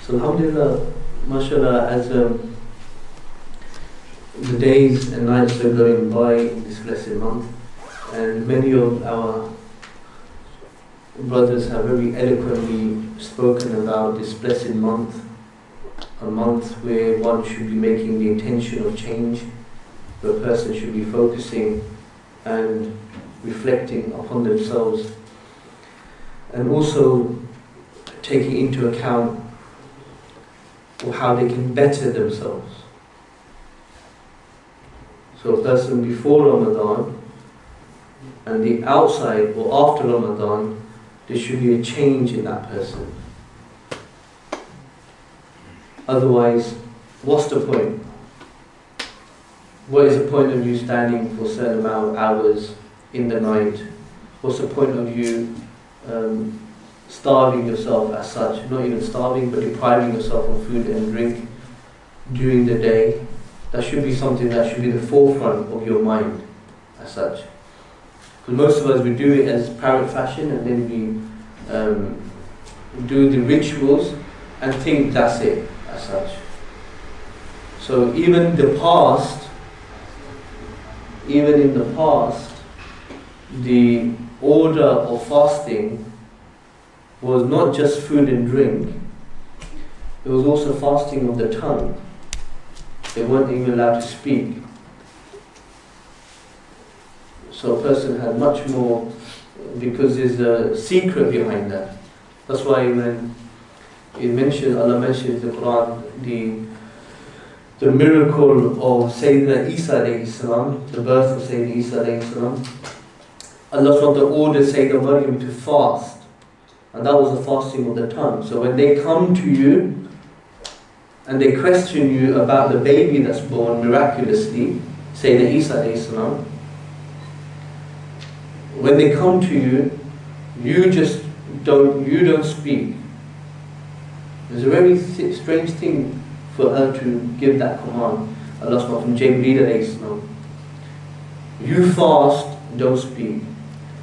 So alhamdulillah, mashallah, as the days and nights are going by in this blessed month, and many of our brothers have very eloquently spoken about this blessed month, a month where one should be making the intention of change, where a person should be focusing and reflecting upon themselves, and also taking into account how they can better themselves. So a person before Ramadan and the outside or after Ramadan, there should be a change in that person. Otherwise, what's the point? What is the point of you standing for a certain amount of hours in the night? What's the point of you starving yourself as such? Not even starving, but depriving yourself of food and drink during the day. That should be something that should be the forefront of your mind as such. Because most of us, we do it as parrot fashion, and then we do the rituals and think that's it as such. So even in the past, the order of fasting was not just food and drink, it was also fasting of the tongue. They weren't even allowed to speak. So a person had much more, because there's a secret behind that. That's why when Allah mentions in the Quran the miracle of Sayyidina Isa alayhi salam, the birth of Sayyidina Isa alayhi salam, Allah ordered Sayyidina Maryam to fast, and that was the fasting of the tongue. So when they come to you and they question you about the baby that's born miraculously, Sayyidina Isa alayhi salam, when they come to you, you don't speak. It's a very strange thing for her to give that command. Allah from Jibreel alayhi salam, you fast, don't speak.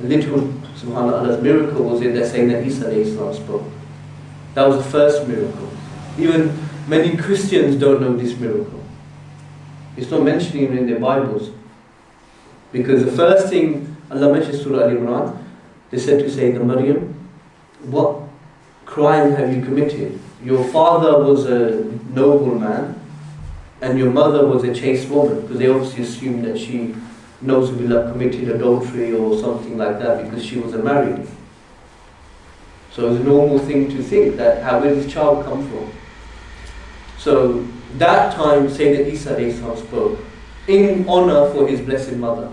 A little, subhanAllah, Allah's miracle was in there saying that Isa alayhi salam spoke. That was the first miracle. Even many Christians don't know this miracle. It's not mentioning it in their Bibles. Because the first thing Allah mentions Surah Al-Imran, they said to Sayyidina Maryam, what crime have you committed? Your father was a noble man and your mother was a chaste woman, because they obviously assumed that she committed adultery or something like that because she was married. So it's a normal thing to think that where did this child come from? So that time Sayyidina Isa alayhi salam spoke in honor for his blessed mother,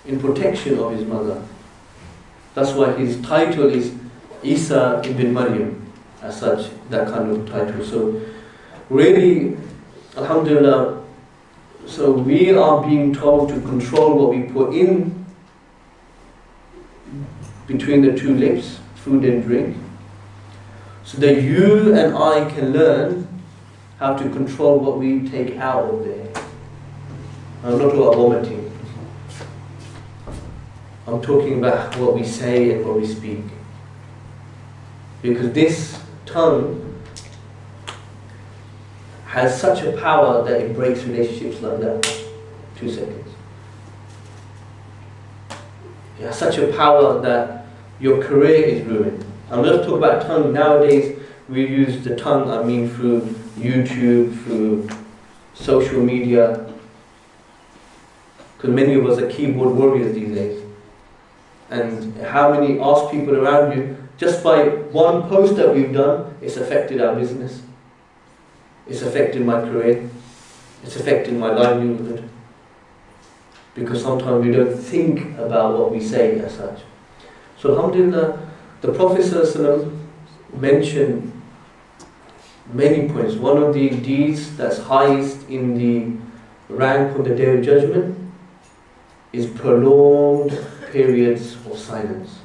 in protection of his mother. That's why his title is Isa ibn Maryam, as such, that kind of title. So really, alhamdulillah, so we are being told to control what we put in between the two lips, food and drink, so that you and I can learn how to control what we take out of there. I'm not talking about vomiting. I'm talking about what we say and what we speak. Because this tongue has such a power that it breaks relationships like that. 2 seconds. It has such a power that your career is ruined. I'm not talking about tongue. Nowadays we use the tongue, through YouTube, through social media. Because many of us are keyboard warriors these days. And how many ask people around you, just by one post that we've done, it's affected our business. It's affected my career. It's affected my livelihood. Because sometimes we don't think about what we say as such. So alhamdulillah, the Prophet ﷺ mentioned many points. One of the deeds that's highest in the rank on the Day of Judgment is prolonged periods of silence.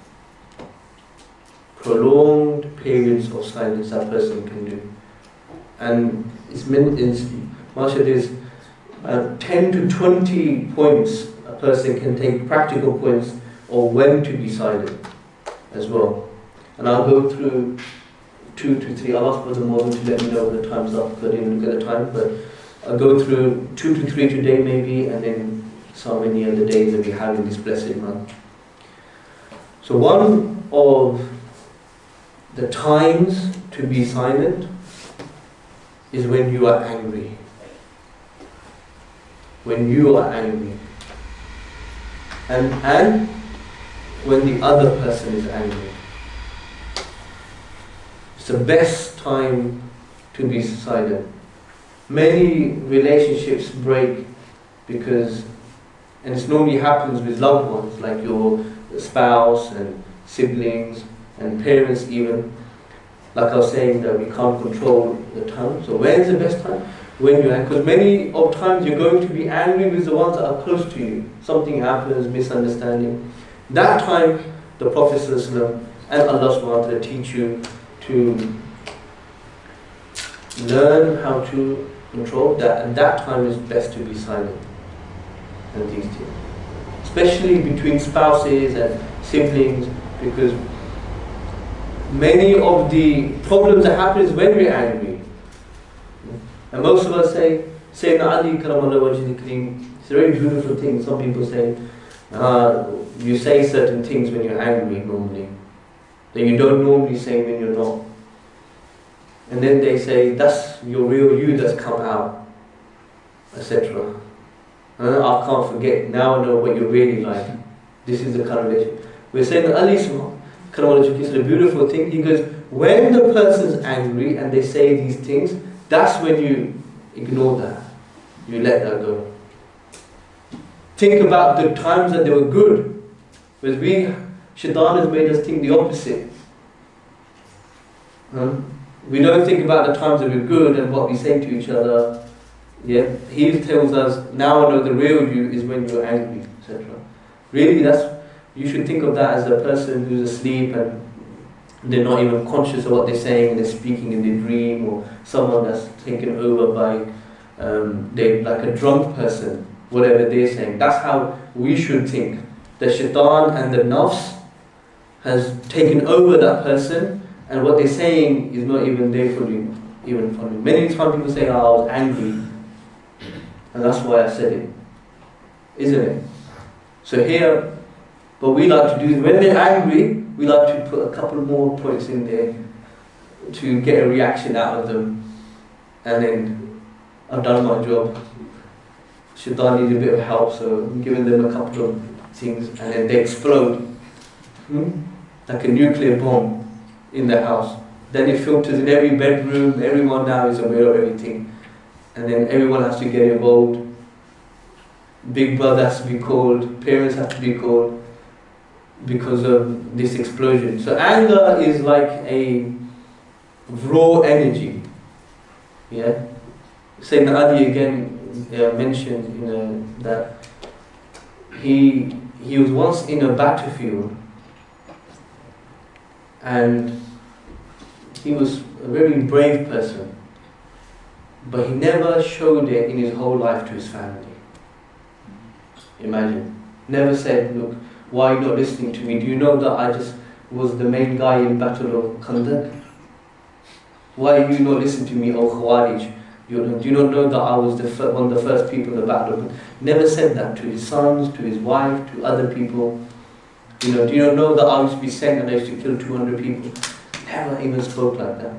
Prolonged periods of silence that person can do. And it's meant is, there's 10 to 20 points a person can take, practical points of when to be silent as well. And I'll go through 2 to 3. I'll ask for the morning to let me know when the time's up, because I didn't look at the time, but I'll go through 2 to 3 today maybe, and then so many other days that we have in this blessed month. So one of the times to be silent is when you are angry. When you are angry. And when the other person is angry. It's the best time to be silent. Many relationships break because, and it normally happens with loved ones, like your spouse and siblings and parents even. Like I was saying, that we can't control the tongue. So when's the best time? When you're angry. Because many of times you're going to be angry with the ones that are close to you. Something happens, misunderstanding. That time, the Prophet ﷺ and Allah subhanahu wa ta'ala teach you to learn how to control that. And that time is best to be silent. And these things. Especially between spouses and siblings, because many of the problems that happen is when we're angry. And most of us say, Sayyidina Ali Karamallahu Wajhil Kareem, it's a very beautiful thing. Some people say, you say certain things when you're angry normally, that you don't normally say when you're not. And then they say, that's your real you that's come out, etc. I can't forget, now I know what you're really like. This is the kind of relationship. We're saying that Ali Karamallahu is a beautiful thing. He goes, when the person's angry and they say these things, that's when you ignore that. You let that go. Think about the times that they were good. Whereas Shaitan has made us think the opposite. We don't think about the times that we're good and what we say to each other. Yeah, he tells us, now I know the real you is when you're angry, etc. Really, you should think of that as a person who's asleep and they're not even conscious of what they're saying, they're speaking in their dream, or someone that's taken over by, they're like a drunk person, whatever they're saying. That's how we should think. The shaitan and the nafs has taken over that person, and what they're saying is not even there for you, even for you. Many times people say, oh, I was angry, and that's why I said it. Isn't it? So here, what we like to do is when they're angry, we like to put a couple more points in there to get a reaction out of them, and then I've done my job. Shaitan needs a bit of help, so I'm giving them a couple of things, and then they explode like a nuclear bomb in the house. Then it filters in every bedroom. Everyone now is aware of everything, and then everyone has to get involved. Big brother has to be called, parents have to be called, because of this explosion. So anger is like a raw energy. Yeah. Sayyidina Ali again mentioned that he was once in a battlefield, and he was a very brave person, but he never showed it in his whole life to his family. Imagine. Never said, look, why are you not listening to me? Do you know that I just was the main guy in Battle of Khandak? Why are you not listening to me, O Khawarij? Do you not know that I was one of the first people in the Battle of Khandak? Never said that to his sons, to his wife, to other people. Do you not know that I used to be sent and I used to kill 200 people? Never even spoke like that.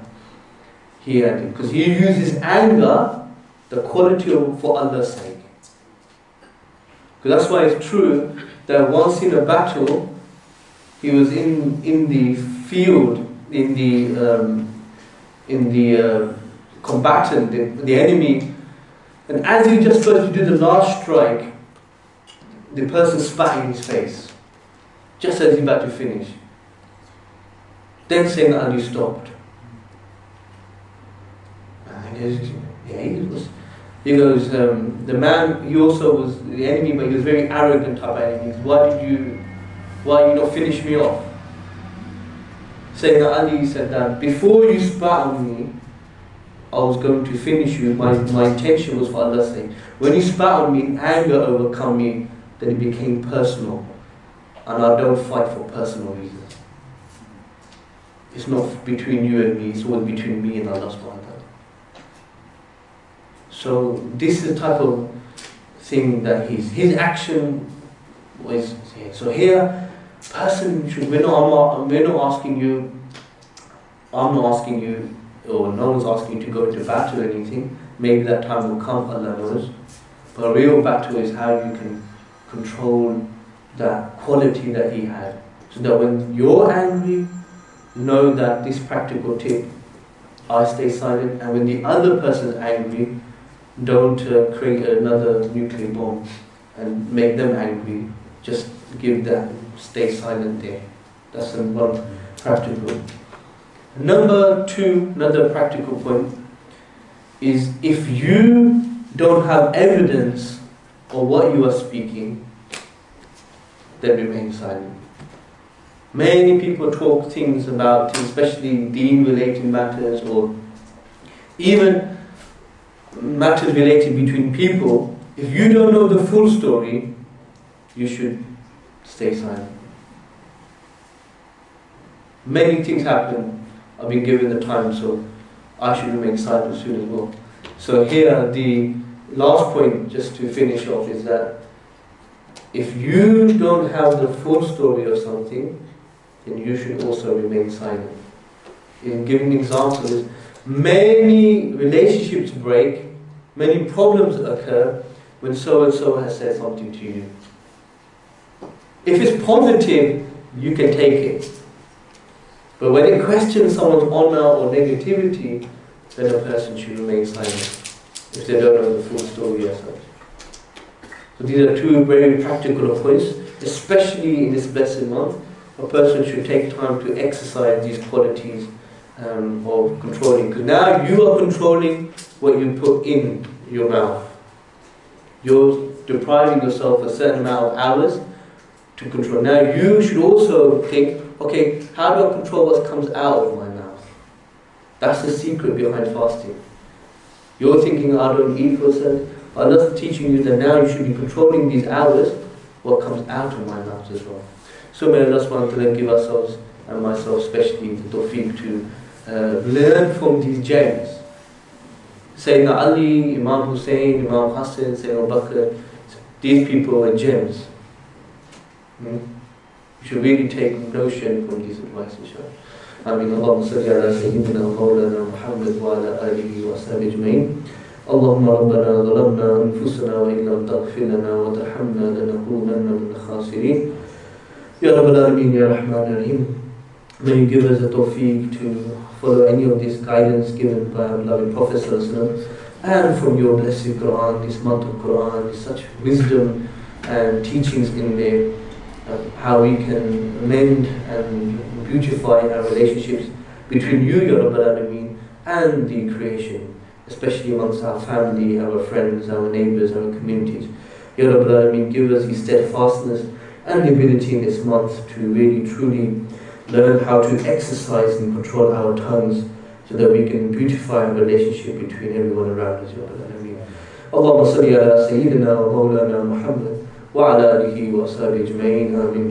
Because he uses anger, the quality for Allah's sake. Because that's why it's true that once in a battle, he was in the field, in the combatant, the enemy, and as he just started to do the last strike, the person spat in his face, just as he's about to finish. Then Sayyidina Ali stopped. And he goes, yeah, he goes, the man, he also was the enemy, but he was very arrogant type of enemy. Why did you not finish me off? Sayyidina Ali said that before you spat on me, I was going to finish you. My intention was for Allah's sake. When you spat on me, anger overcome me, then it became personal. And I don't fight for personal reasons. it's not between you and me, it's all between me and Allah subhanahu wa ta'ala. So this is the type of thing that his action was here. So here, person should, we're not asking you, I'm not asking you, or no one's asking you to go into battle or anything. Maybe that time will come, Allah knows. But a real battle is how you can control that quality that he had. So that when you're angry, know that this practical tip, I stay silent, and when the other person's angry, don't create another nuclear bomb and make them angry. Just give that, stay silent there. That's one practical. Number two, another practical point, is if you don't have evidence of what you are speaking, then remain silent. Many people talk things about, especially deen-related matters, or even matters related between people. If you don't know the full story, you should stay silent. Many things happen. I've been given the time, so I should remain silent soon as well. So here, the last point, just to finish off, is that if you don't have the full story of something, then you should also remain silent. In giving examples, many relationships break, many problems occur when so-and-so has said something to you. If it's positive, you can take it. But when it questions someone's honor or negativity, then a person should remain silent, if they don't know the full story as such. So these are two very practical points, especially in this blessed month. A person should take time to exercise these qualities of controlling. Because now you are controlling what you put in your mouth. You're depriving yourself a certain amount of hours to control. Now you should also think, okay, how do I control what comes out of my mouth? That's the secret behind fasting. You're thinking, I don't eat for a certain. Allah's teaching you that now you should be controlling these hours, what comes out of my mouth as well. So may Allah subhanahu wa ta'ala give ourselves, and myself especially, the tawfiq to learn from these gems. Sayyidina Ali, Imam Hussain, Imam Hassan, Sayyidina Abu Bakr, these people are gems. You should really take notion from these advice, inshallah. آمين. اللهم صل على سيدنا ومولانا محمد وعلى آله وصحبه أجمعين. اللهم ربنا ظلمنا أنفسنا وإن لم تغفر لنا وترحمنا لنكونن من الخاسرين. Ya Rabbal Alameen, Ya Rahman Rahim. May you give us the tawfiq to follow any of this guidance given by our beloved Prophet ﷺ, and from your blessed Quran, this month of Quran, there's such wisdom and teachings in there, how we can mend and beautify our relationships between you, Ya Rabbal Alameen, and the creation, especially amongst our family, our friends, our neighbors, our communities. Ya Rabbal Alameen, give us the steadfastness and the ability in this month to really truly learn how to exercise and control our tongues, so that we can beautify our relationship between everyone around us. Allahumma salli ala Sayyidina wa Mawlana Muhammad wa ala alihi wa ashabihi ajma'in. Ameen.